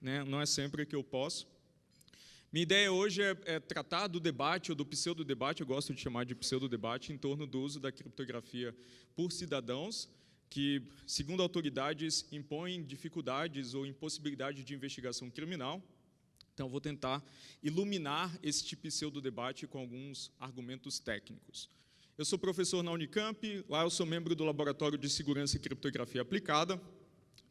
né? Não é sempre que eu posso. Minha ideia hoje é tratar do debate, ou do pseudo-debate, eu gosto de chamar de pseudo-debate, em torno do uso da criptografia por cidadãos, que, segundo autoridades, impõem dificuldades ou impossibilidade de investigação criminal. Então, vou tentar iluminar este pseudo-debate com alguns argumentos técnicos. Eu sou professor na Unicamp, lá eu sou membro do Laboratório de Segurança e Criptografia Aplicada,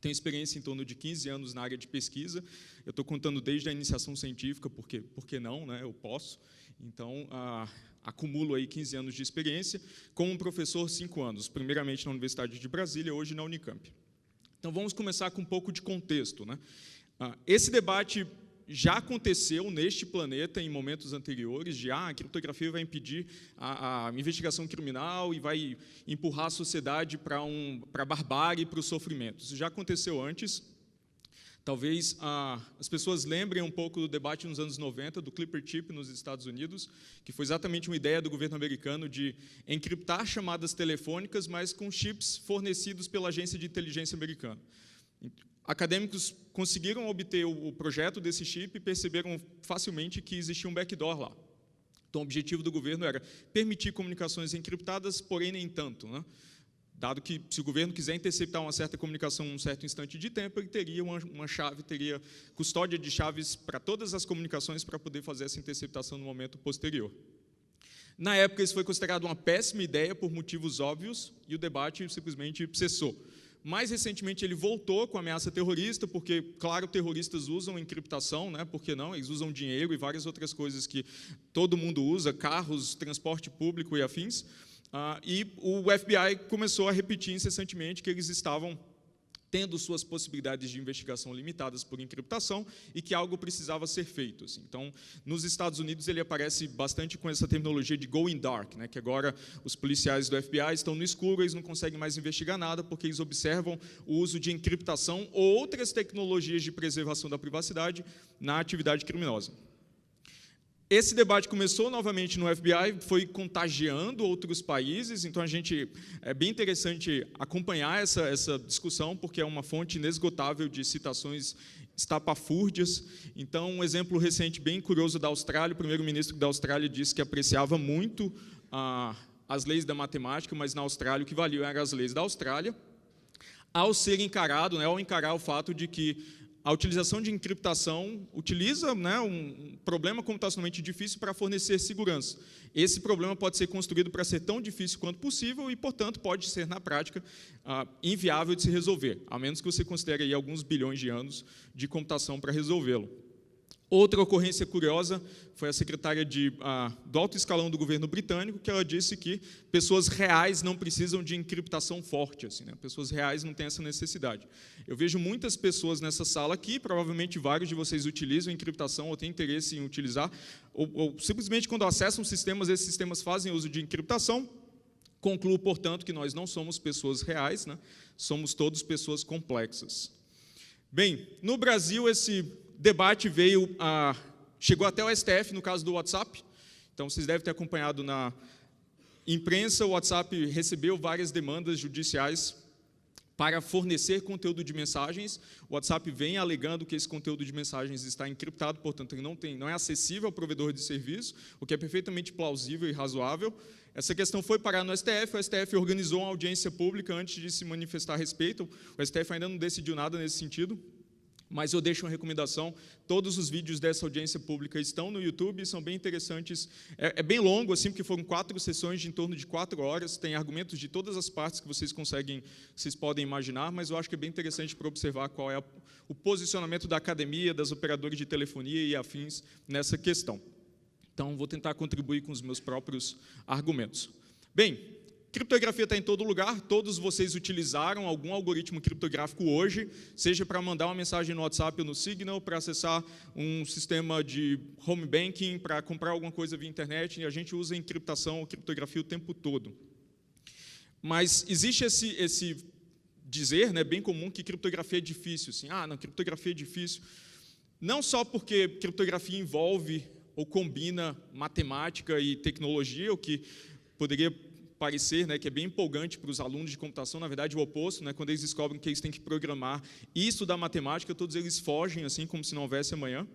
tenho experiência em torno de 15 anos na área de pesquisa, eu estou contando desde a iniciação científica, porque por que não, né? Eu posso. Então, acumulo aí 15 anos de experiência, como professor 5 anos, primeiramente na Universidade de Brasília, hoje na Unicamp. Então, vamos começar com um pouco de contexto, né? Esse debate já aconteceu neste planeta em momentos anteriores, de a criptografia vai impedir a investigação criminal e vai empurrar a sociedade para a barbárie e para o sofrimento. Isso já aconteceu antes. Talvez as pessoas lembrem um pouco do debate nos anos 90, do Clipper Chip nos Estados Unidos, que foi exatamente uma ideia do governo americano de encriptar chamadas telefônicas, mas com chips fornecidos pela agência de inteligência americana. Acadêmicos conseguiram obter o projeto desse chip e perceberam facilmente que existia um backdoor lá. Então, o objetivo do governo era permitir comunicações encriptadas, porém nem tanto, né? Dado que, se o governo quiser interceptar uma certa comunicação em um certo instante de tempo, ele teria uma chave, teria custódia de chaves para todas as comunicações para poder fazer essa interceptação no momento posterior. Na época, isso foi considerado uma péssima ideia por motivos óbvios e o debate simplesmente cessou. Mais recentemente, ele voltou com a ameaça terrorista, porque, claro, terroristas usam encriptação, né? Por que não? Eles usam dinheiro e várias outras coisas que todo mundo usa, carros, transporte público e afins. E o FBI começou a repetir incessantemente que eles estavam tendo suas possibilidades de investigação limitadas por encriptação e que algo precisava ser feito. Assim. Então, nos Estados Unidos, ele aparece bastante com essa terminologia de going dark, né, que agora os policiais do FBI estão no escuro, eles não conseguem mais investigar nada porque eles observam o uso de encriptação ou outras tecnologias de preservação da privacidade na atividade criminosa. Esse debate começou novamente no FBI, foi contagiando outros países, então é bem interessante acompanhar essa discussão, porque é uma fonte inesgotável de citações estapafúrdias. Então, um exemplo recente bem curioso da Austrália, o primeiro-ministro da Austrália disse que apreciava muito as leis da matemática, mas na Austrália o que valiam eram as leis da Austrália, ao ser encarado, né, ao encarar o fato de que a utilização de encriptação utiliza, né, um problema computacionalmente difícil para fornecer segurança. Esse problema pode ser construído para ser tão difícil quanto possível e, portanto, pode ser, na prática, inviável de se resolver, a menos que você considere aí alguns bilhões de anos de computação para resolvê-lo. Outra ocorrência curiosa foi a secretária do alto escalão do governo britânico, que ela disse que pessoas reais não precisam de encriptação forte, assim, né? Pessoas reais não têm essa necessidade. Eu vejo muitas pessoas nessa sala aqui, provavelmente vários de vocês utilizam encriptação ou têm interesse em utilizar, ou simplesmente quando acessam sistemas, esses sistemas fazem uso de encriptação. Concluo, portanto, que nós não somos pessoas reais, né? Somos todos pessoas complexas. Bem, no Brasil, esse debate chegou até o STF, no caso do WhatsApp. Então, vocês devem ter acompanhado na imprensa, o WhatsApp recebeu várias demandas judiciais para fornecer conteúdo de mensagens. O WhatsApp vem alegando que esse conteúdo de mensagens está encriptado, portanto, ele não é acessível ao provedor de serviço, o que é perfeitamente plausível e razoável. Essa questão foi parar no STF, o STF organizou uma audiência pública antes de se manifestar a respeito. O STF ainda não decidiu nada nesse sentido, mas eu deixo uma recomendação, todos os vídeos dessa audiência pública estão no YouTube, são bem interessantes, é bem longo, assim, porque foram 4 sessões de em torno de 4 horas, tem argumentos de todas as partes que vocês podem imaginar, mas eu acho que é bem interessante para observar qual é o posicionamento da academia, das operadoras de telefonia e afins nessa questão. Então, vou tentar contribuir com os meus próprios argumentos. Bem, criptografia está em todo lugar, todos vocês utilizaram algum algoritmo criptográfico hoje, seja para mandar uma mensagem no WhatsApp ou no Signal, para acessar um sistema de home banking, para comprar alguma coisa via internet, e a gente usa encriptação ou criptografia o tempo todo. Mas existe esse dizer, né, bem comum, que criptografia é difícil. Assim, não, criptografia é difícil. Não só porque criptografia envolve ou combina matemática e tecnologia, o que poderia parecer, né, que é bem empolgante para os alunos de computação, na verdade, o oposto, né, quando eles descobrem que eles têm que programar e estudar matemática, todos eles fogem, assim, como se não houvesse amanhã.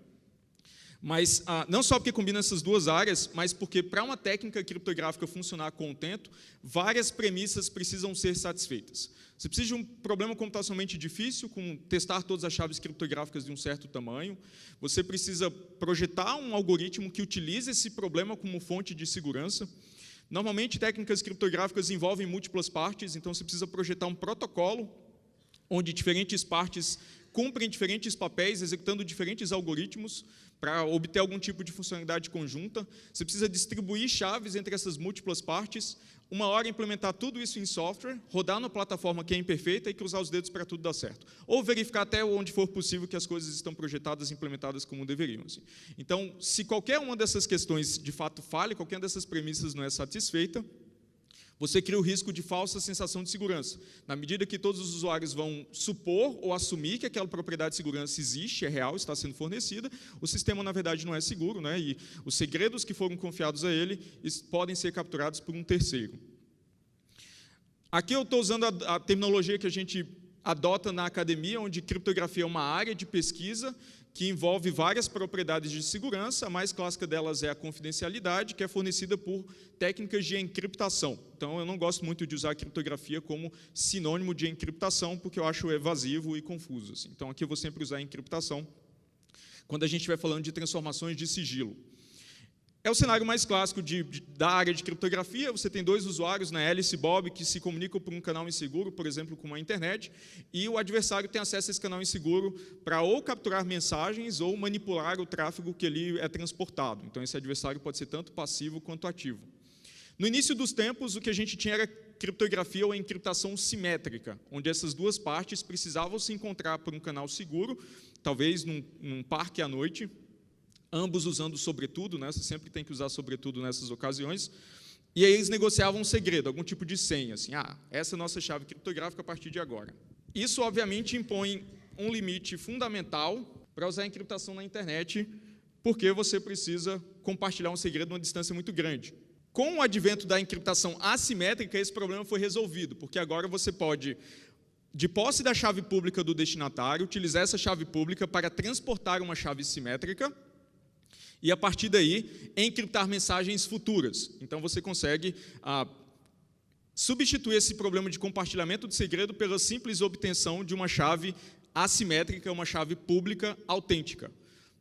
Mas não só porque combina essas duas áreas, mas porque para uma técnica criptográfica funcionar contento, várias premissas precisam ser satisfeitas. Você precisa de um problema computacionalmente difícil, com testar todas as chaves criptográficas de um certo tamanho. Você precisa projetar um algoritmo que utilize esse problema como fonte de segurança. Normalmente, técnicas criptográficas envolvem múltiplas partes, então você precisa projetar um protocolo onde diferentes partes cumprem diferentes papéis, executando diferentes algoritmos para obter algum tipo de funcionalidade conjunta. Você precisa distribuir chaves entre essas múltiplas partes, uma hora implementar tudo isso em software, rodar na plataforma que é imperfeita e cruzar os dedos para tudo dar certo. Ou verificar até onde for possível que as coisas estão projetadas e implementadas como deveriam. Assim. Então, se qualquer uma dessas questões de fato falha, qualquer dessas premissas não é satisfeita, você cria o risco de falsa sensação de segurança. Na medida que todos os usuários vão supor ou assumir que aquela propriedade de segurança existe, é real, está sendo fornecida, o sistema, na verdade, não é seguro, né? E os segredos que foram confiados a ele podem ser capturados por um terceiro. Aqui eu estou usando a terminologia que a gente adota na academia, onde criptografia é uma área de pesquisa que envolve várias propriedades de segurança. A mais clássica delas é a confidencialidade, que é fornecida por técnicas de encriptação. Então, eu não gosto muito de usar a criptografia como sinônimo de encriptação, porque eu acho evasivo e confuso. Assim. Então, aqui eu vou sempre usar encriptação quando a gente estiver falando de transformações de sigilo. É o cenário mais clássico da área de criptografia. Você tem dois usuários, né, Alice e Bob, que se comunicam por um canal inseguro, por exemplo, com a internet, e o adversário tem acesso a esse canal inseguro para ou capturar mensagens ou manipular o tráfego que ali é transportado. Então, esse adversário pode ser tanto passivo quanto ativo. No início dos tempos, o que a gente tinha era criptografia ou encriptação simétrica, onde essas duas partes precisavam se encontrar por um canal seguro, talvez num parque à noite, ambos usando sobretudo, né? Você sempre tem que usar sobretudo nessas ocasiões, e aí eles negociavam um segredo, algum tipo de senha, assim, essa é a nossa chave criptográfica a partir de agora. Isso, obviamente, impõe um limite fundamental para usar a encriptação na internet, porque você precisa compartilhar um segredo numa distância muito grande. Com o advento da encriptação assimétrica, esse problema foi resolvido, porque agora você pode, de posse da chave pública do destinatário, utilizar essa chave pública para transportar uma chave simétrica, e, a partir daí, encriptar mensagens futuras. Então, você consegue substituir esse problema de compartilhamento de segredo pela simples obtenção de uma chave assimétrica, uma chave pública autêntica.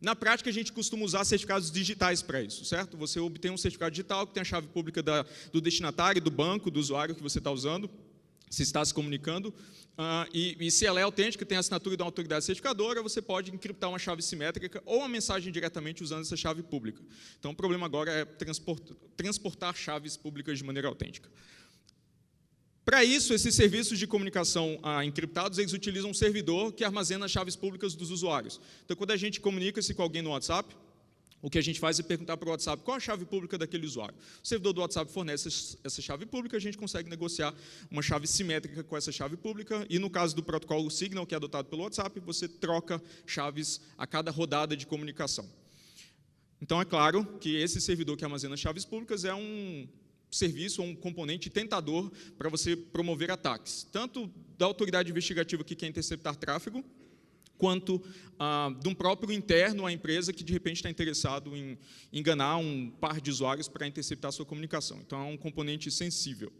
Na prática, a gente costuma usar certificados digitais para isso, certo? Você obtém um certificado digital que tem a chave pública do destinatário, do banco, do usuário que você está usando, se está se comunicando, e se ela é autêntica, tem a assinatura da autoridade certificadora, você pode encriptar uma chave simétrica ou uma mensagem diretamente usando essa chave pública. Então, o problema agora é transportar chaves públicas de maneira autêntica. Para isso, esses serviços de comunicação encriptados, eles utilizam um servidor que armazena as chaves públicas dos usuários. Então, quando a gente comunica-se com alguém no WhatsApp, o que a gente faz é perguntar para o WhatsApp qual a chave pública daquele usuário. O servidor do WhatsApp fornece essa chave pública, a gente consegue negociar uma chave simétrica com essa chave pública, e no caso do protocolo Signal, que é adotado pelo WhatsApp, você troca chaves a cada rodada de comunicação. Então, é claro que esse servidor que armazena chaves públicas é um serviço ou um componente tentador para você promover ataques, tanto da autoridade investigativa que quer interceptar tráfego, quanto de um próprio interno à empresa que, de repente, está interessado em enganar um par de usuários para interceptar a sua comunicação. Então, é um componente sensível.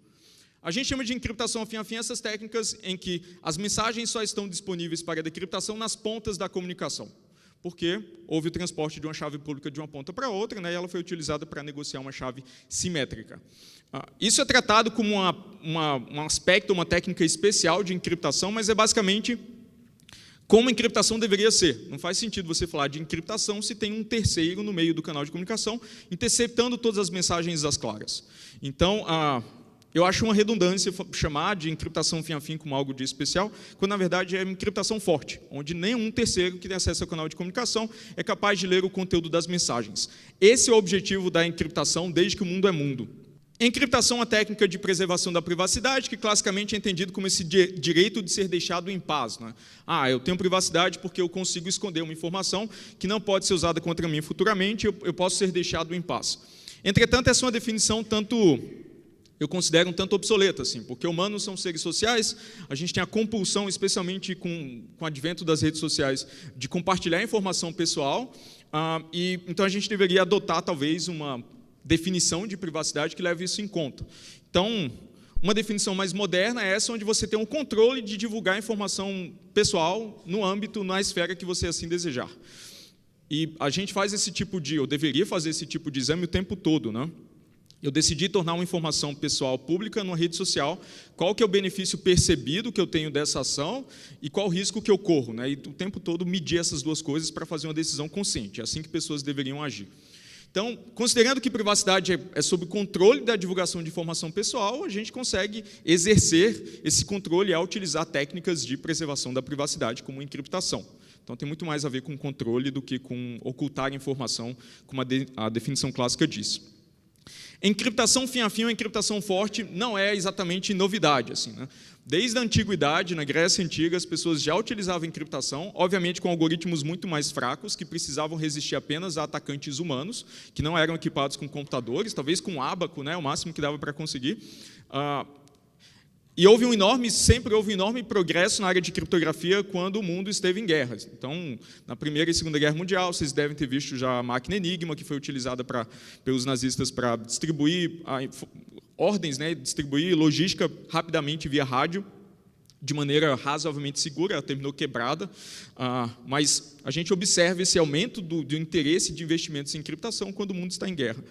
A gente chama de encriptação a fim essas técnicas em que as mensagens só estão disponíveis para a decriptação nas pontas da comunicação, porque houve o transporte de uma chave pública de uma ponta para outra, né, e ela foi utilizada para negociar uma chave simétrica. Isso é tratado como um aspecto, uma técnica especial de encriptação, mas é basicamente como a encriptação deveria ser. Não faz sentido você falar de encriptação se tem um terceiro no meio do canal de comunicação interceptando todas as mensagens às claras. Então, eu acho uma redundância chamar de encriptação fim a fim como algo de especial, quando, na verdade, é encriptação forte, onde nenhum terceiro que tem acesso ao canal de comunicação é capaz de ler o conteúdo das mensagens. Esse é o objetivo da encriptação desde que o mundo é mundo. Encriptação é uma técnica de preservação da privacidade, que classicamente é entendido como esse direito de ser deixado em paz. Né? Eu tenho privacidade porque eu consigo esconder uma informação que não pode ser usada contra mim futuramente, eu posso ser deixado em paz. Entretanto, essa é uma definição tanto eu considero um tanto obsoleta, assim, porque humanos são seres sociais, a gente tem a compulsão, especialmente com o advento das redes sociais, de compartilhar informação pessoal, e então a gente deveria adotar, talvez, uma definição de privacidade que leve isso em conta. Então, uma definição mais moderna é essa, onde você tem um controle de divulgar informação pessoal no âmbito, na esfera que você assim desejar. E a gente faz esse tipo de, eu deveria fazer esse tipo de exame o tempo todo, né? Eu decidi tornar uma informação pessoal pública numa rede social, qual que é o benefício percebido que eu tenho dessa ação e qual o risco que eu corro, né? E o tempo todo medir essas duas coisas para fazer uma decisão consciente. É assim que pessoas deveriam agir. Então, considerando que privacidade é sobre o controle da divulgação de informação pessoal, a gente consegue exercer esse controle ao utilizar técnicas de preservação da privacidade, como encriptação. Então, tem muito mais a ver com controle do que com ocultar informação, como a definição clássica diz. Encriptação fim a fim, uma encriptação forte, não é exatamente novidade, assim, né? Desde a antiguidade, na Grécia Antiga, as pessoas já utilizavam encriptação, obviamente com algoritmos muito mais fracos, que precisavam resistir apenas a atacantes humanos, que não eram equipados com computadores, talvez com ábaco, né, o máximo que dava para conseguir. E sempre houve um enorme progresso na área de criptografia quando o mundo esteve em guerras. Então, na Primeira e Segunda Guerra Mundial, vocês devem ter visto já a máquina Enigma, que foi utilizada pelos nazistas para distribuir ordens, né, distribuir logística rapidamente via rádio, de maneira razoavelmente segura. Ela terminou quebrada, mas a gente observa esse aumento do interesse de investimentos em encriptação quando o mundo está em guerra.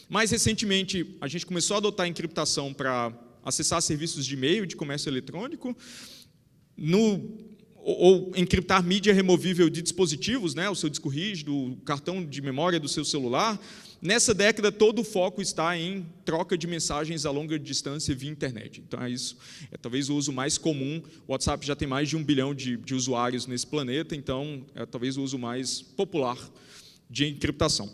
Mais recentemente, a gente começou a adotar a encriptação para acessar serviços de e-mail, de comércio eletrônico, ou encriptar mídia removível de dispositivos, né, o seu disco rígido, o cartão de memória do seu celular. Nessa década, todo o foco está em troca de mensagens a longa distância via internet. Então, é talvez o uso mais comum. O WhatsApp já tem mais de 1 bilhão de usuários nesse planeta, então é talvez o uso mais popular de encriptação.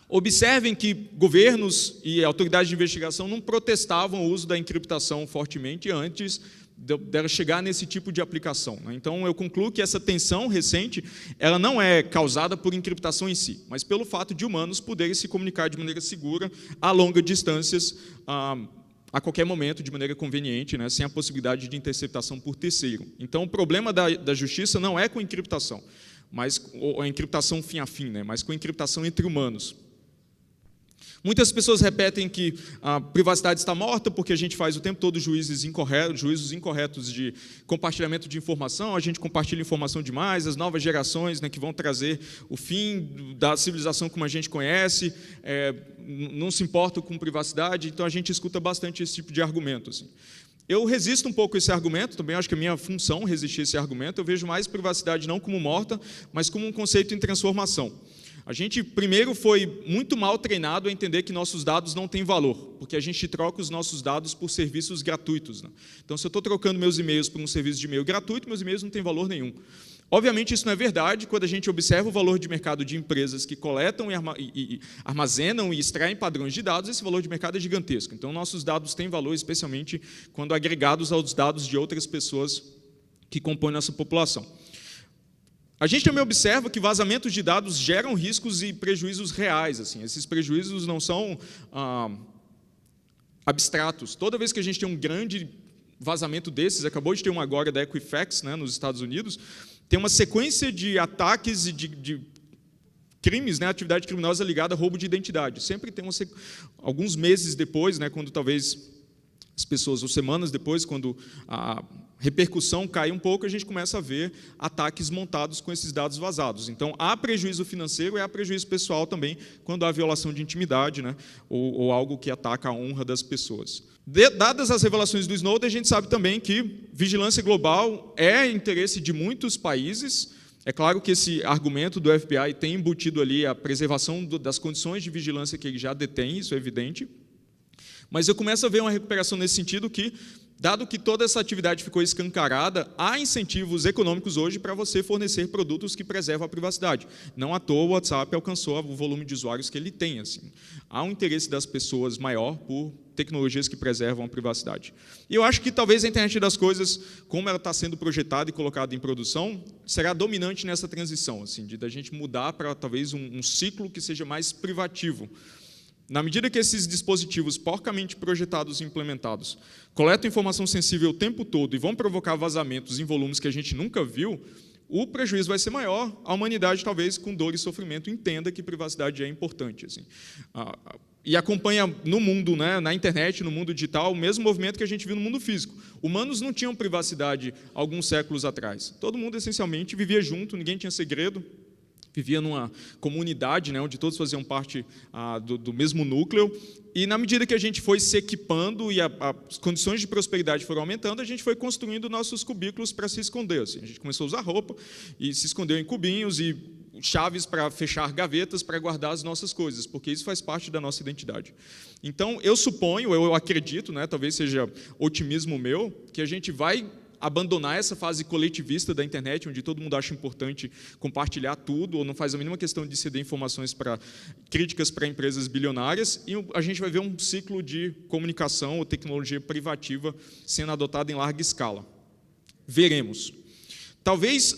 Observem que governos e autoridades de investigação não protestavam o uso da encriptação fortemente antes dela chegar nesse tipo de aplicação, né? Então, eu concluo que essa tensão recente, ela não é causada por encriptação em si, mas pelo fato de humanos poderem se comunicar de maneira segura a longas distâncias, a qualquer momento, de maneira conveniente, né, sem a possibilidade de interceptação por terceiro. Então, o problema da justiça não é com encriptação, ou a encriptação fim a fim, né, mas com encriptação entre humanos. Muitas pessoas repetem que a privacidade está morta porque a gente faz o tempo todo juízos incorretos de compartilhamento de informação, a gente compartilha informação demais, as novas gerações, né, que vão trazer o fim da civilização como a gente conhece, não se importam com privacidade, então a gente escuta bastante esse tipo de argumento, assim. Eu resisto um pouco a esse argumento, também acho que é minha função resistir a esse argumento. Eu vejo mais privacidade não como morta, mas como um conceito em transformação. A gente, primeiro, foi muito mal treinado a entender que nossos dados não têm valor, porque a gente troca os nossos dados por serviços gratuitos, né? Então, se eu estou trocando meus e-mails por um serviço de e-mail gratuito, meus e-mails não têm valor nenhum. Obviamente, isso não é verdade quando a gente observa o valor de mercado de empresas que coletam e armazenam e extraem padrões de dados. Esse valor de mercado é gigantesco. Então, nossos dados têm valor, especialmente quando agregados aos dados de outras pessoas que compõem nossa população. A gente também observa que vazamentos de dados geram riscos e prejuízos reais, assim. Esses prejuízos não são abstratos. Toda vez que a gente tem um grande vazamento desses, acabou de ter um agora da Equifax, né, nos Estados Unidos, tem uma sequência de ataques e de crimes, né, atividade criminosa ligada a roubo de identidade. Sempre tem alguns meses depois, né, quando talvez as pessoas, ou semanas depois, quando a repercussão cai um pouco, a gente começa a ver ataques montados com esses dados vazados. Então, há prejuízo financeiro e há prejuízo pessoal também, quando há violação de intimidade, né, ou algo que ataca a honra das pessoas. Dadas as revelações do Snowden, a gente sabe também que vigilância global é interesse de muitos países. É claro que esse argumento do FBI tem embutido ali a preservação das condições de vigilância que ele já detém, isso é evidente. Mas eu começo a ver uma recuperação nesse sentido que, dado que toda essa atividade ficou escancarada, há incentivos econômicos hoje para você fornecer produtos que preservam a privacidade. Não à toa o WhatsApp alcançou o volume de usuários que ele tem, assim. Há um interesse das pessoas maior por tecnologias que preservam a privacidade. E eu acho que talvez a internet das coisas, como ela está sendo projetada e colocada em produção, será dominante nessa transição, assim, da gente mudar para talvez um ciclo que seja mais privativo. Na medida que esses dispositivos porcamente projetados e implementados coletam informação sensível o tempo todo e vão provocar vazamentos em volumes que a gente nunca viu, o prejuízo vai ser maior. A humanidade, talvez, com dor e sofrimento, entenda que privacidade é importante. Assim. E acompanha no mundo, né, na internet, no mundo digital, o mesmo movimento que a gente viu no mundo físico. Humanos não tinham privacidade alguns séculos atrás. Todo mundo, essencialmente, vivia junto, ninguém tinha segredo, vivia numa comunidade, né, onde todos faziam parte do mesmo núcleo. E, na medida que a gente foi se equipando e as condições de prosperidade foram aumentando, a gente foi construindo nossos cubículos para se esconder. Assim. A gente começou a usar roupa e se escondeu em cubinhos e chaves para fechar gavetas, para guardar as nossas coisas, porque isso faz parte da nossa identidade. Então, eu suponho, eu acredito, né, talvez seja otimismo meu, que a gente vai abandonar essa fase coletivista da internet, onde todo mundo acha importante compartilhar tudo, ou não faz a mínima questão de ceder informações críticas para empresas bilionárias, e a gente vai ver um ciclo de comunicação ou tecnologia privativa sendo adotada em larga escala. Veremos. Talvez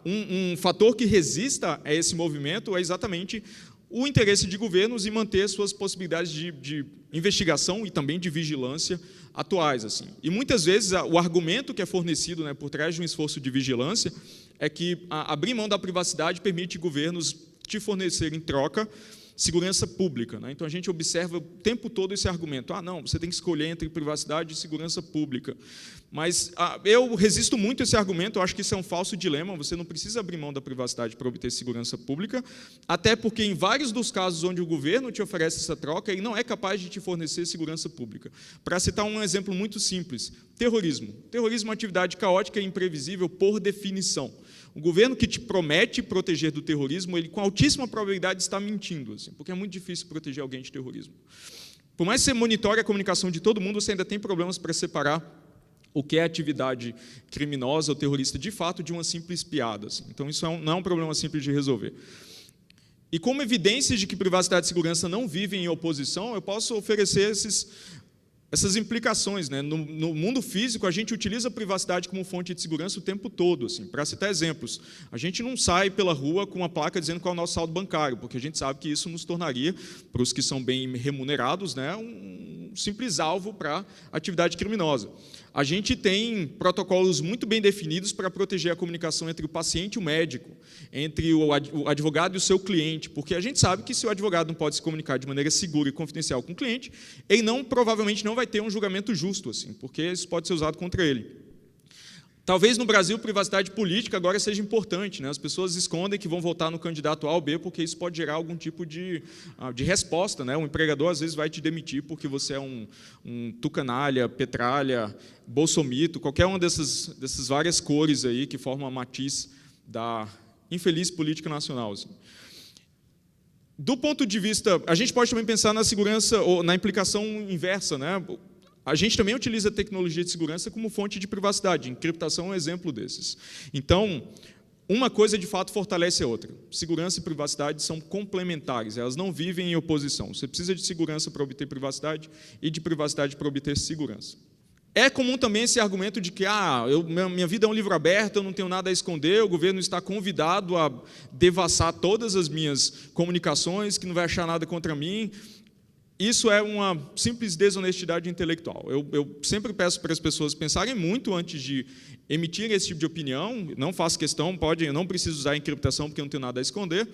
um fator que resista a esse movimento é exatamente o interesse de governos em manter suas possibilidades de investigação e também de vigilância atuais. Assim. E muitas vezes o argumento que é fornecido, né, por trás de um esforço de vigilância é que abrir mão da privacidade permite governos te fornecer em troca segurança pública. Né? Então, a gente observa o tempo todo esse argumento. Não, você tem que escolher entre privacidade e segurança pública. Mas eu resisto muito a esse argumento, eu acho que isso é um falso dilema, você não precisa abrir mão da privacidade para obter segurança pública, até porque em vários dos casos onde o governo te oferece essa troca, ele não é capaz de te fornecer segurança pública. Para citar um exemplo muito simples, terrorismo. Terrorismo é uma atividade caótica e imprevisível por definição. O governo que te promete proteger do terrorismo, ele com altíssima probabilidade está mentindo, assim, porque é muito difícil proteger alguém de terrorismo. Por mais que você monitore a comunicação de todo mundo, você ainda tem problemas para separar o que é atividade criminosa ou terrorista de fato de uma simples piada. Assim. Então, isso não é um problema simples de resolver. E como evidências de que privacidade e segurança não vivem em oposição, eu posso oferecer essas implicações. Né? No mundo físico, a gente utiliza a privacidade como fonte de segurança o tempo todo. Assim. Para citar exemplos, a gente não sai pela rua com uma placa dizendo qual é o nosso saldo bancário, porque a gente sabe que isso nos tornaria, para os que são bem remunerados, né, um simples alvo para atividade criminosa. A gente tem protocolos muito bem definidos para proteger a comunicação entre o paciente e o médico, entre o advogado e o seu cliente, porque a gente sabe que se o advogado não pode se comunicar de maneira segura e confidencial com o cliente, ele provavelmente não vai ter um julgamento justo, assim, porque isso pode ser usado contra ele. Talvez no Brasil, privacidade política agora seja importante. Né? As pessoas escondem que vão votar no candidato A ou B, porque isso pode gerar algum tipo de resposta. Né? Um empregador, às vezes, vai te demitir porque você é um tucanalha, petralha, bolsomito, qualquer uma dessas várias cores aí que formam a matiz da infeliz política nacional. Assim. Do ponto de vista... A gente pode também pensar na segurança, ou na implicação inversa, né? A gente também utiliza a tecnologia de segurança como fonte de privacidade. Encriptação é um exemplo desses. Então, uma coisa de fato fortalece a outra. Segurança e privacidade são complementares, elas não vivem em oposição. Você precisa de segurança para obter privacidade e de privacidade para obter segurança. É comum também esse argumento de que minha vida é um livro aberto, eu não tenho nada a esconder, o governo está convidado a devassar todas as minhas comunicações, que não vai achar nada contra mim. Isso é uma simples desonestidade intelectual. Eu sempre peço para as pessoas pensarem muito antes de emitirem esse tipo de opinião. Não faço questão, eu não preciso usar a encriptação porque eu não tenho nada a esconder.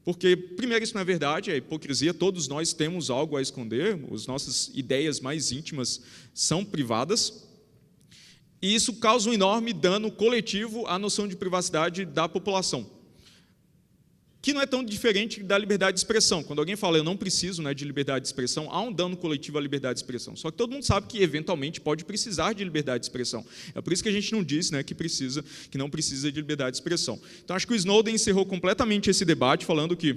Porque, primeiro, isso não é verdade, é hipocrisia. Todos nós temos algo a esconder. As nossas ideias mais íntimas são privadas. E isso causa um enorme dano coletivo à noção de privacidade da população, que não é tão diferente da liberdade de expressão. Quando alguém fala, eu não preciso, né, de liberdade de expressão, há um dano coletivo à liberdade de expressão. Só que todo mundo sabe que, eventualmente, pode precisar de liberdade de expressão. É por isso que a gente não diz, né, que não precisa de liberdade de expressão. Então, acho que o Snowden encerrou completamente esse debate, falando que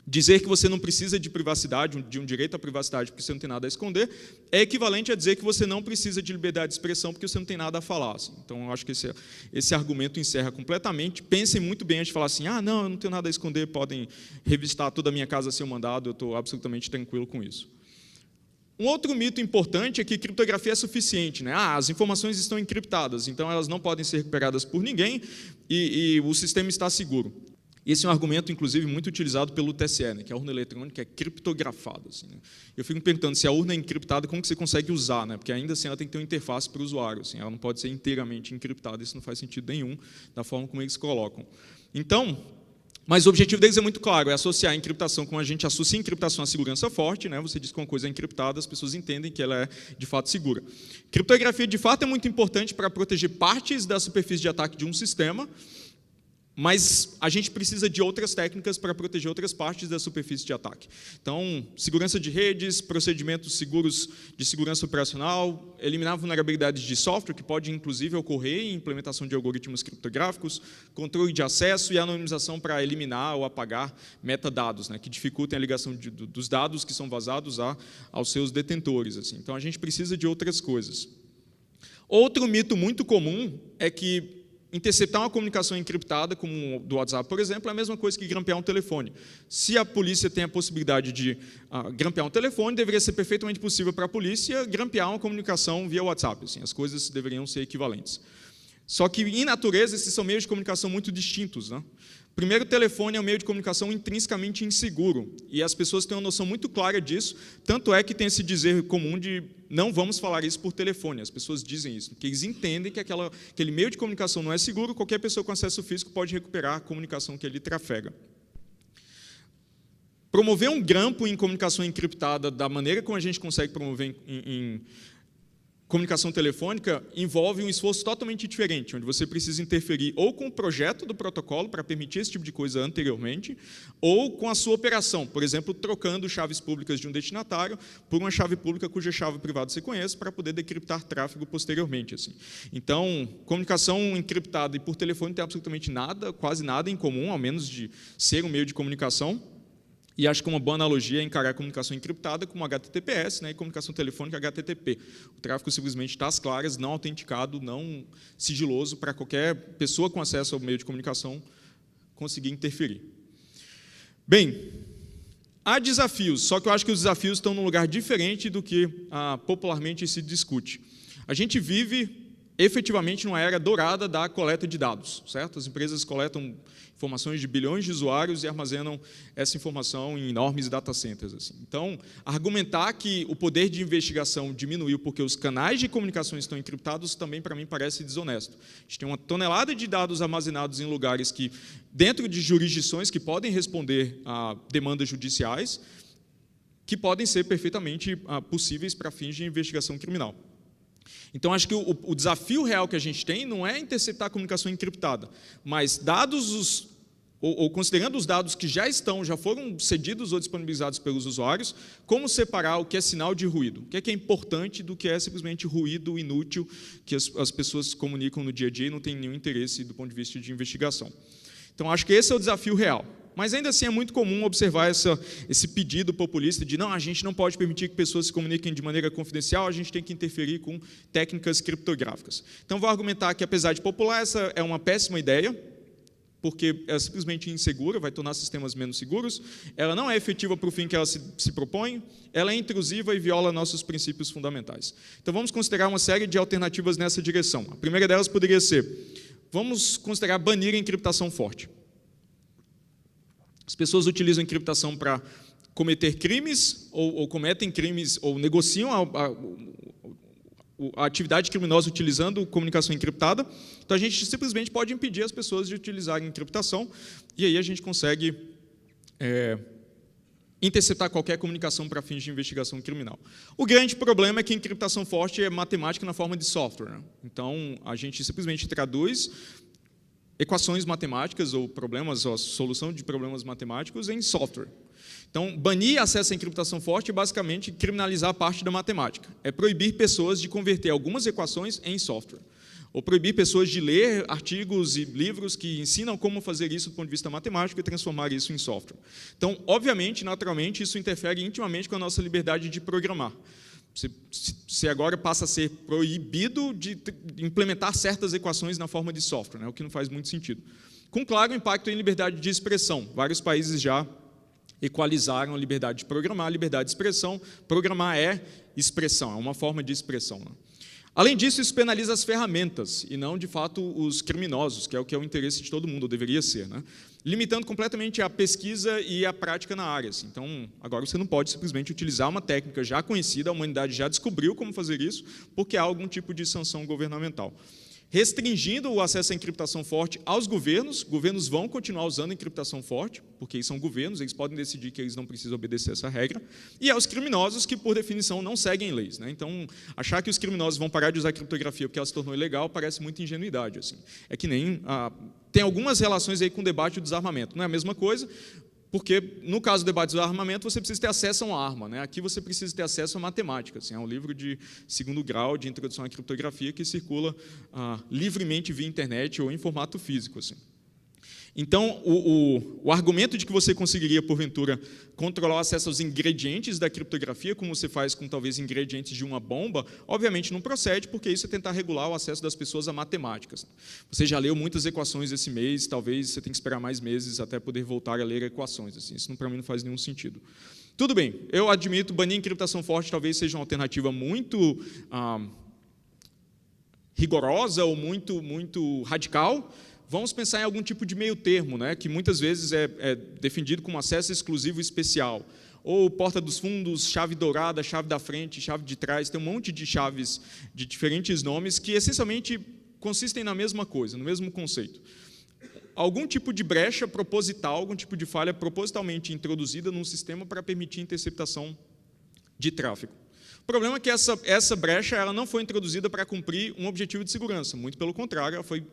dizer que você não precisa de privacidade, de um direito à privacidade, porque você não tem nada a esconder, é equivalente a dizer que você não precisa de liberdade de expressão, porque você não tem nada a falar. Assim. Então, eu acho que esse argumento encerra completamente. Pensem muito bem antes de falar assim, não, eu não tenho nada a esconder, podem revistar toda a minha casa a seu mandado, eu estou absolutamente tranquilo com isso. Um outro mito importante é que criptografia é suficiente. Né? As informações estão encriptadas, então elas não podem ser recuperadas por ninguém e o sistema está seguro. Esse é um argumento, inclusive, muito utilizado pelo TSE, né, que a urna eletrônica é criptografada. Assim, né? Eu fico me perguntando, se a urna é encriptada, como que você consegue usar? Né? Porque ainda assim ela tem que ter uma interface para o usuário. Assim, ela não pode ser inteiramente encriptada, isso não faz sentido nenhum da forma como eles colocam. Então, mas o objetivo deles é muito claro, é associar a encriptação, como a gente associa a encriptação à segurança forte, né? Você diz que uma coisa é encriptada, as pessoas entendem que ela é, de fato, segura. Criptografia, de fato, é muito importante para proteger partes da superfície de ataque de um sistema, mas a gente precisa de outras técnicas para proteger outras partes da superfície de ataque. Então, segurança de redes, procedimentos seguros de segurança operacional, eliminar vulnerabilidades de software, que pode, inclusive, ocorrer em implementação de algoritmos criptográficos, controle de acesso e anonimização para eliminar ou apagar metadados, né, que dificultem a ligação dos dados que são vazados aos seus detentores. Assim. Então, a gente precisa de outras coisas. Outro mito muito comum é que interceptar uma comunicação encriptada, como do WhatsApp, por exemplo, é a mesma coisa que grampear um telefone. Se a polícia tem a possibilidade de grampear um telefone, deveria ser perfeitamente possível para a polícia grampear uma comunicação via WhatsApp. Assim, as coisas deveriam ser equivalentes. Só que, em natureza, esses são meios de comunicação muito distintos. Né? Primeiro, o telefone é um meio de comunicação intrinsecamente inseguro, e as pessoas têm uma noção muito clara disso, tanto é que tem esse dizer comum de não vamos falar isso por telefone, as pessoas dizem isso, porque eles entendem que aquele meio de comunicação não é seguro, qualquer pessoa com acesso físico pode recuperar a comunicação que ele trafega. Promover um grampo em comunicação encriptada da maneira como a gente consegue promover em comunicação telefônica envolve um esforço totalmente diferente, onde você precisa interferir ou com o projeto do protocolo para permitir esse tipo de coisa anteriormente, ou com a sua operação, por exemplo, trocando chaves públicas de um destinatário por uma chave pública cuja chave privada você conhece para poder decriptar tráfego posteriormente. Assim. Então, comunicação encriptada e por telefone tem absolutamente nada, quase nada em comum, ao menos de ser um meio de comunicação. E acho que uma boa analogia é encarar a comunicação encriptada como HTTPS, né, e comunicação telefônica HTTP. O tráfego simplesmente está às claras, não autenticado, não sigiloso, para qualquer pessoa com acesso ao meio de comunicação conseguir interferir. Bem, há desafios, só que eu acho que os desafios estão num lugar diferente do que popularmente se discute. A gente vive, efetivamente, numa era dourada da coleta de dados, certo? As empresas coletam informações de bilhões de usuários e armazenam essa informação em enormes data centers. Assim. Então, argumentar que o poder de investigação diminuiu porque os canais de comunicação estão encriptados também, para mim, parece desonesto. A gente tem uma tonelada de dados armazenados em lugares que, dentro de jurisdições que podem responder a demandas judiciais, que podem ser perfeitamente possíveis para fins de investigação criminal. Então, acho que o desafio real que a gente tem não é interceptar a comunicação encriptada, mas dados, ou considerando os dados que já foram cedidos ou disponibilizados pelos usuários, como separar o que é sinal de ruído, o que é importante do que é simplesmente ruído inútil que as pessoas comunicam no dia a dia e não tem nenhum interesse do ponto de vista de investigação. Então, acho que esse é o desafio real. Mas, ainda assim, é muito comum observar esse pedido populista de não, a gente não pode permitir que pessoas se comuniquem de maneira confidencial, a gente tem que interferir com técnicas criptográficas. Então, vou argumentar que, apesar de popular, essa é uma péssima ideia, porque é simplesmente insegura, vai tornar sistemas menos seguros, ela não é efetiva para o fim que ela se propõe, ela é intrusiva e viola nossos princípios fundamentais. Então, vamos considerar uma série de alternativas nessa direção. A primeira delas poderia ser, vamos considerar banir a encriptação forte. As pessoas utilizam a encriptação para cometer crimes, ou cometem crimes, ou negociam a atividade criminosa utilizando comunicação encriptada. Então, a gente simplesmente pode impedir as pessoas de utilizarem encriptação, e aí a gente consegue interceptar qualquer comunicação para fins de investigação criminal. O grande problema é que a encriptação forte é matemática na forma de software. Né? Então, a gente simplesmente traduz equações matemáticas ou problemas, ou a solução de problemas matemáticos em software. Então, banir acesso à encriptação forte é basicamente criminalizar parte da matemática. É proibir pessoas de converter algumas equações em software. Ou proibir pessoas de ler artigos e livros que ensinam como fazer isso do ponto de vista matemático e transformar isso em software. Então, obviamente, naturalmente, isso interfere intimamente com a nossa liberdade de programar. Você agora passa a ser proibido de implementar certas equações na forma de software, né, o que não faz muito sentido. Com claro impacto em liberdade de expressão. Vários países já equalizaram a liberdade de programar, a liberdade de expressão. Programar é expressão, é uma forma de expressão. Né? Além disso, isso penaliza as ferramentas e não, de fato, os criminosos, que é o interesse de todo mundo, ou deveria ser, né? Limitando completamente a pesquisa e a prática na área. Assim. Então, agora você não pode simplesmente utilizar uma técnica já conhecida, a humanidade já descobriu como fazer isso, porque há algum tipo de sanção governamental. Restringindo o acesso à encriptação forte aos governos vão continuar usando encriptação forte, porque eles são governos, eles podem decidir que eles não precisam obedecer essa regra, e aos criminosos, que, por definição, não seguem leis. Né? Então, achar que os criminosos vão parar de usar a criptografia porque ela se tornou ilegal parece muita ingenuidade. Assim. É que nem... tem algumas relações aí com o debate do desarmamento. Não é a mesma coisa, porque, no caso do debate do armamento, você precisa ter acesso a uma arma. Né? Aqui você precisa ter acesso a matemática. Assim, é um livro de 2º grau de introdução à criptografia que circula livremente via internet ou em formato físico. Assim. Então, o argumento de que você conseguiria, porventura, controlar o acesso aos ingredientes da criptografia, como você faz com, talvez, ingredientes de uma bomba, obviamente não procede, porque isso é tentar regular o acesso das pessoas a matemáticas. Você já leu muitas equações esse mês, talvez você tenha que esperar mais meses até poder voltar a ler equações. Assim, isso, para mim, não faz nenhum sentido. Tudo bem, eu admito, banir encriptação forte talvez seja uma alternativa muito rigorosa ou muito radical. Vamos pensar em algum tipo de meio termo, né, que muitas vezes é defendido como acesso exclusivo especial. Ou porta dos fundos, chave dourada, chave da frente, chave de trás. Tem um monte de chaves de diferentes nomes que, essencialmente, consistem na mesma coisa, no mesmo conceito. Algum tipo de brecha proposital, algum tipo de falha propositalmente introduzida num sistema para permitir interceptação de tráfego. O problema é que essa brecha ela não foi introduzida para cumprir um objetivo de segurança. Muito pelo contrário, ela foi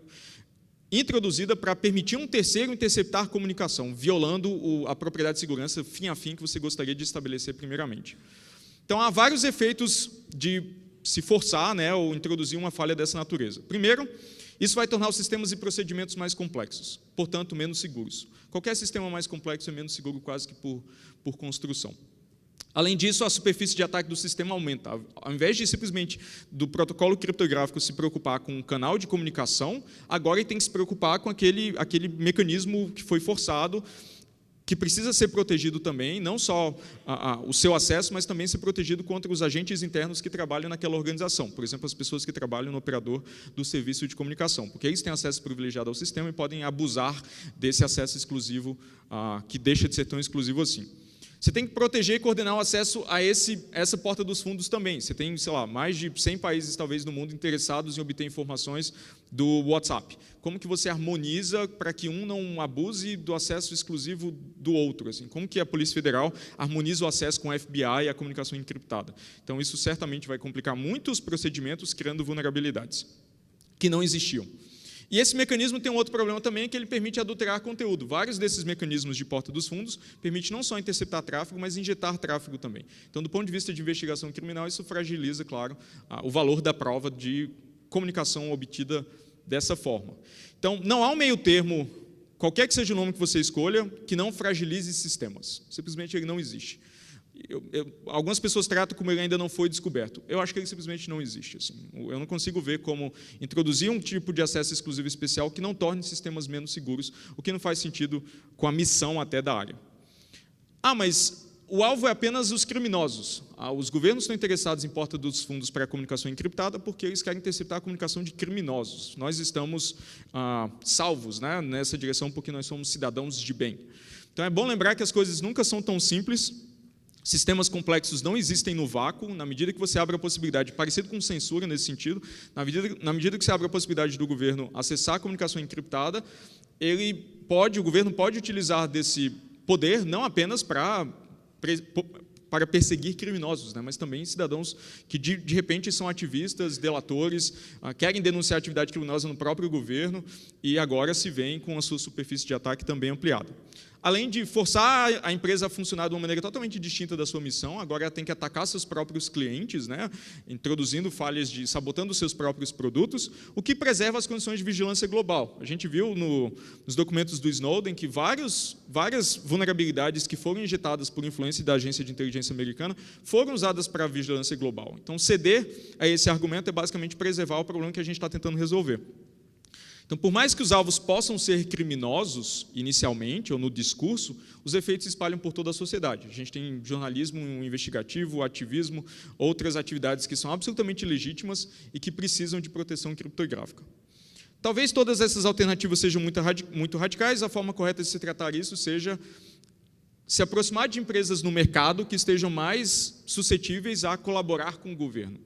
introduzida para permitir um terceiro interceptar comunicação, violando a propriedade de segurança fim a fim que você gostaria de estabelecer primeiramente. Então, há vários efeitos de se forçar, né, ou introduzir uma falha dessa natureza. Primeiro, isso vai tornar os sistemas e procedimentos mais complexos, portanto, menos seguros. Qualquer sistema mais complexo é menos seguro quase que por construção. Além disso, a superfície de ataque do sistema aumenta. Ao invés de simplesmente do protocolo criptográfico se preocupar com um canal de comunicação, agora ele tem que se preocupar com aquele mecanismo que foi forçado, que precisa ser protegido também, não só o seu acesso, mas também ser protegido contra os agentes internos que trabalham naquela organização. Por exemplo, as pessoas que trabalham no operador do serviço de comunicação, porque eles têm acesso privilegiado ao sistema e podem abusar desse acesso exclusivo, que deixa de ser tão exclusivo assim. Você tem que proteger e coordenar o acesso a essa porta dos fundos também. Você tem, sei lá, mais de 100 países, talvez, no mundo interessados em obter informações do WhatsApp. Como que você harmoniza para que um não abuse do acesso exclusivo do outro? Assim? Como que a Polícia Federal harmoniza o acesso com a FBI e a comunicação encriptada? Então, isso certamente vai complicar muito os procedimentos, criando vulnerabilidades que não existiam. E esse mecanismo tem um outro problema também, que ele permite adulterar conteúdo. Vários desses mecanismos de porta dos fundos permitem não só interceptar tráfego, mas injetar tráfego também. Então, do ponto de vista de investigação criminal, isso fragiliza, claro, o valor da prova de comunicação obtida dessa forma. Então, não há um meio termo, qualquer que seja o nome que você escolha, que não fragilize sistemas. Simplesmente ele não existe. Algumas pessoas tratam como ele ainda não foi descoberto. Eu acho que ele simplesmente não existe. Assim. Eu não consigo ver como introduzir um tipo de acesso exclusivo especial que não torne sistemas menos seguros, o que não faz sentido com a missão até da área. Mas o alvo é apenas os criminosos. Os governos estão interessados em porta dos fundos para a comunicação encriptada porque eles querem interceptar a comunicação de criminosos. Nós estamos salvos, né, nessa direção porque nós somos cidadãos de bem. Então é bom lembrar que as coisas nunca são tão simples. Sistemas complexos não existem no vácuo. Na medida que você abre a possibilidade, parecido com censura nesse sentido, na medida que você abre a possibilidade do governo acessar a comunicação encriptada, o governo pode utilizar desse poder não apenas para perseguir criminosos, né, mas também cidadãos que, de repente, são ativistas, delatores, querem denunciar atividade criminosa no próprio governo e agora se veem com a sua superfície de ataque também ampliada. Além de forçar a empresa a funcionar de uma maneira totalmente distinta da sua missão, agora ela tem que atacar seus próprios clientes, né, introduzindo falhas, sabotando seus próprios produtos, o que preserva as condições de vigilância global. A gente viu nos documentos do Snowden que várias vulnerabilidades que foram injetadas por influência da agência de inteligência americana foram usadas para a vigilância global. Então, ceder a esse argumento é basicamente preservar o problema que a gente está tentando resolver. Então, por mais que os alvos possam ser criminosos inicialmente ou no discurso, os efeitos se espalham por toda a sociedade. A gente tem jornalismo investigativo, ativismo, outras atividades que são absolutamente legítimas e que precisam de proteção criptográfica. Talvez todas essas alternativas sejam muito radicais, a forma correta de se tratar isso seja se aproximar de empresas no mercado que estejam mais suscetíveis a colaborar com o governo,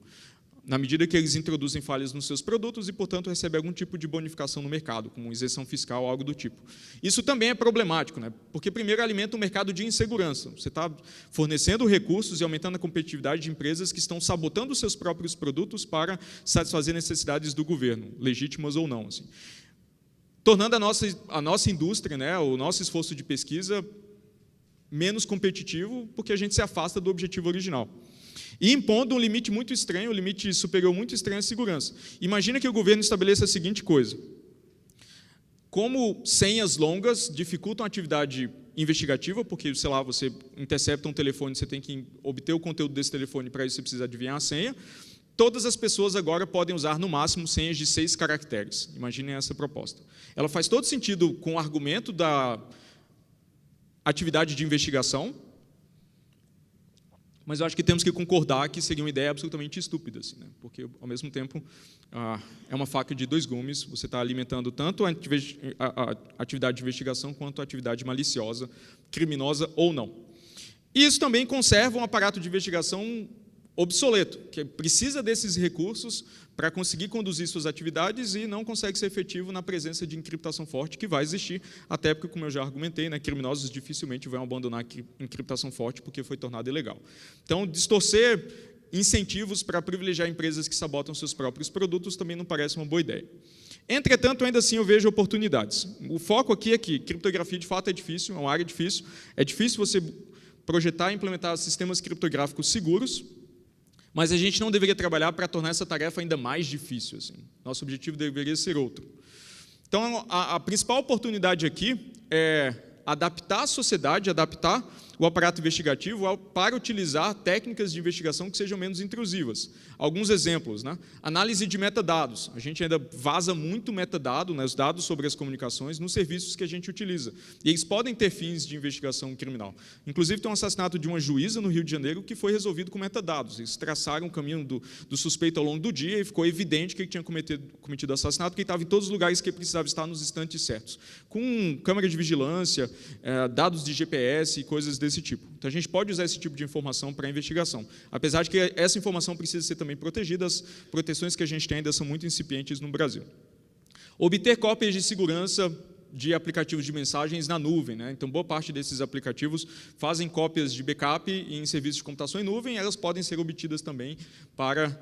na medida que eles introduzem falhas nos seus produtos e, portanto, recebem algum tipo de bonificação no mercado, como isenção fiscal ou algo do tipo. Isso também é problemático, né? Porque, primeiro, alimenta um mercado de insegurança. Você está fornecendo recursos e aumentando a competitividade de empresas que estão sabotando os seus próprios produtos para satisfazer necessidades do governo, legítimas ou não. Assim. Tornando a nossa indústria, né, o nosso esforço de pesquisa, menos competitivo, porque a gente se afasta do objetivo original. E impondo um limite muito estranho, um limite superior muito estranho à segurança. Imagina que o governo estabeleça a seguinte coisa: como senhas longas dificultam a atividade investigativa, porque, sei lá, você intercepta um telefone, você tem que obter o conteúdo desse telefone, para isso você precisa adivinhar a senha, todas as pessoas agora podem usar, no máximo, senhas de 6 caracteres. Imaginem essa proposta. Ela faz todo sentido com o argumento da atividade de investigação, mas eu acho que temos que concordar que seria uma ideia absolutamente estúpida, assim, né? Porque, ao mesmo tempo, é uma faca de 2 gumes, você está alimentando tanto a atividade de investigação quanto a atividade maliciosa, criminosa ou não. E isso também conserva um aparato de investigação obsoleto, que precisa desses recursos para conseguir conduzir suas atividades e não consegue ser efetivo na presença de encriptação forte, que vai existir, até porque, como eu já argumentei, né, criminosos dificilmente vão abandonar a encriptação forte porque foi tornada ilegal. Então, distorcer incentivos para privilegiar empresas que sabotam seus próprios produtos também não parece uma boa ideia. Entretanto, ainda assim, eu vejo oportunidades. O foco aqui é que criptografia, de fato, é difícil, é uma área difícil. É difícil você projetar e implementar sistemas criptográficos seguros, mas a gente não deveria trabalhar para tornar essa tarefa ainda mais difícil. Assim. Nosso objetivo deveria ser outro. Então, a principal oportunidade aqui é adaptar a sociedade, adaptar o aparato investigativo para utilizar técnicas de investigação que sejam menos intrusivas. Alguns exemplos, né? Análise de metadados. A gente ainda vaza muito metadado, né, os dados sobre as comunicações, nos serviços que a gente utiliza. E eles podem ter fins de investigação criminal. Inclusive, tem um assassinato de uma juíza no Rio de Janeiro que foi resolvido com metadados. Eles traçaram o caminho do suspeito ao longo do dia e ficou evidente que ele tinha cometido assassinato, porque ele estava em todos os lugares que ele precisava estar nos instantes certos. Com câmera de vigilância, dados de GPS e coisas desse tipo. Então, a gente pode usar esse tipo de informação para a investigação. Apesar de que essa informação precisa ser também protegida, as proteções que a gente tem ainda são muito incipientes no Brasil. Obter cópias de segurança de aplicativos de mensagens na nuvem, né? Então, boa parte desses aplicativos fazem cópias de backup em serviços de computação em nuvem, e elas podem ser obtidas também para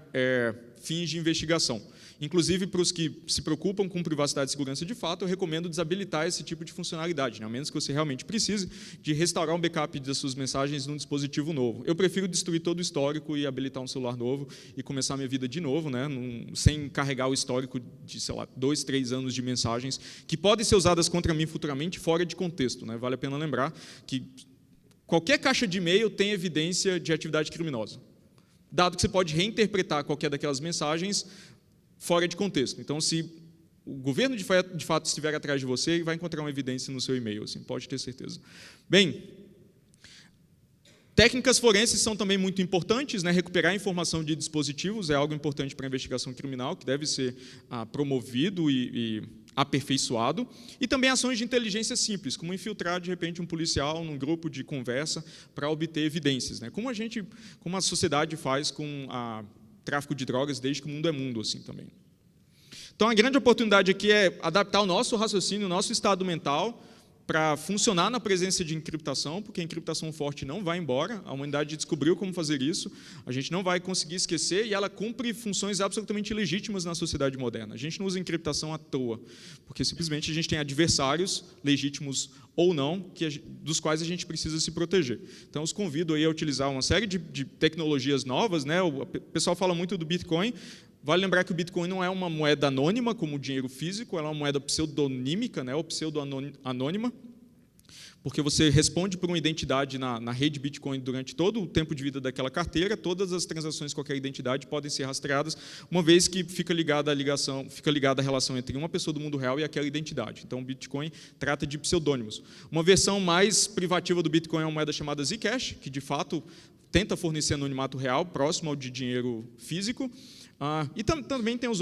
fins de investigação. Inclusive, para os que se preocupam com privacidade e segurança de fato, eu recomendo desabilitar esse tipo de funcionalidade, né? A menos que você realmente precise de restaurar um backup das suas mensagens num dispositivo novo. Eu prefiro destruir todo o histórico e habilitar um celular novo e começar a minha vida de novo, né? Sem carregar o histórico de, sei lá, 2, 3 anos de mensagens que podem ser usadas contra mim futuramente fora de contexto, né? Vale a pena lembrar que qualquer caixa de e-mail tem evidência de atividade criminosa, dado que você pode reinterpretar qualquer daquelas mensagens fora de contexto. Então, se o governo de fato estiver atrás de você, ele vai encontrar uma evidência no seu e-mail, assim, pode ter certeza. Bem, técnicas forenses são também muito importantes, né? Recuperar informação de dispositivos é algo importante para a investigação criminal, que deve ser promovido e aperfeiçoado, e também ações de inteligência simples, como infiltrar, de repente, um policial num grupo de conversa para obter evidências, né? Como a sociedade faz com tráfico de drogas desde que o mundo é mundo, assim, também. Então, a grande oportunidade aqui é adaptar o nosso raciocínio, o nosso estado mental, para funcionar na presença de encriptação, porque a encriptação forte não vai embora, a humanidade descobriu como fazer isso, a gente não vai conseguir esquecer, e ela cumpre funções absolutamente legítimas na sociedade moderna. A gente não usa encriptação à toa, porque simplesmente a gente tem adversários, legítimos ou não, dos quais a gente precisa se proteger. Então, os convido aí a utilizar uma série de tecnologias novas, né? O pessoal fala muito do Bitcoin. Vale lembrar que o Bitcoin não é uma moeda anônima, como o dinheiro físico, ela é uma moeda pseudonímica, né, ou pseudo-anônima, porque você responde por uma identidade na rede Bitcoin durante todo o tempo de vida daquela carteira, todas as transações com aquela identidade podem ser rastreadas, uma vez que fica ligada a relação entre uma pessoa do mundo real e aquela identidade. Então, o Bitcoin trata de pseudônimos. Uma versão mais privativa do Bitcoin é uma moeda chamada Zcash, que, de fato, tenta fornecer anonimato real, próximo ao de dinheiro físico. E também tem as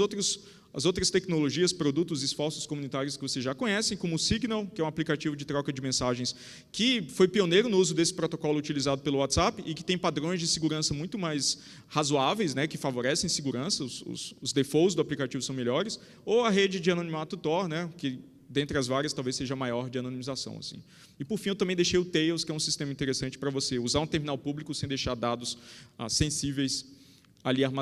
outras tecnologias, produtos e esforços comunitários que vocês já conhecem, como o Signal, que é um aplicativo de troca de mensagens que foi pioneiro no uso desse protocolo utilizado pelo WhatsApp e que tem padrões de segurança muito mais razoáveis, né, que favorecem segurança, os defaults do aplicativo são melhores, ou a rede de anonimato Tor, né, que, dentre as várias, talvez seja a maior de anonimização. Assim. E, por fim, eu também deixei o Tails, que é um sistema interessante para você usar um terminal público sem deixar dados sensíveis ali armazenados.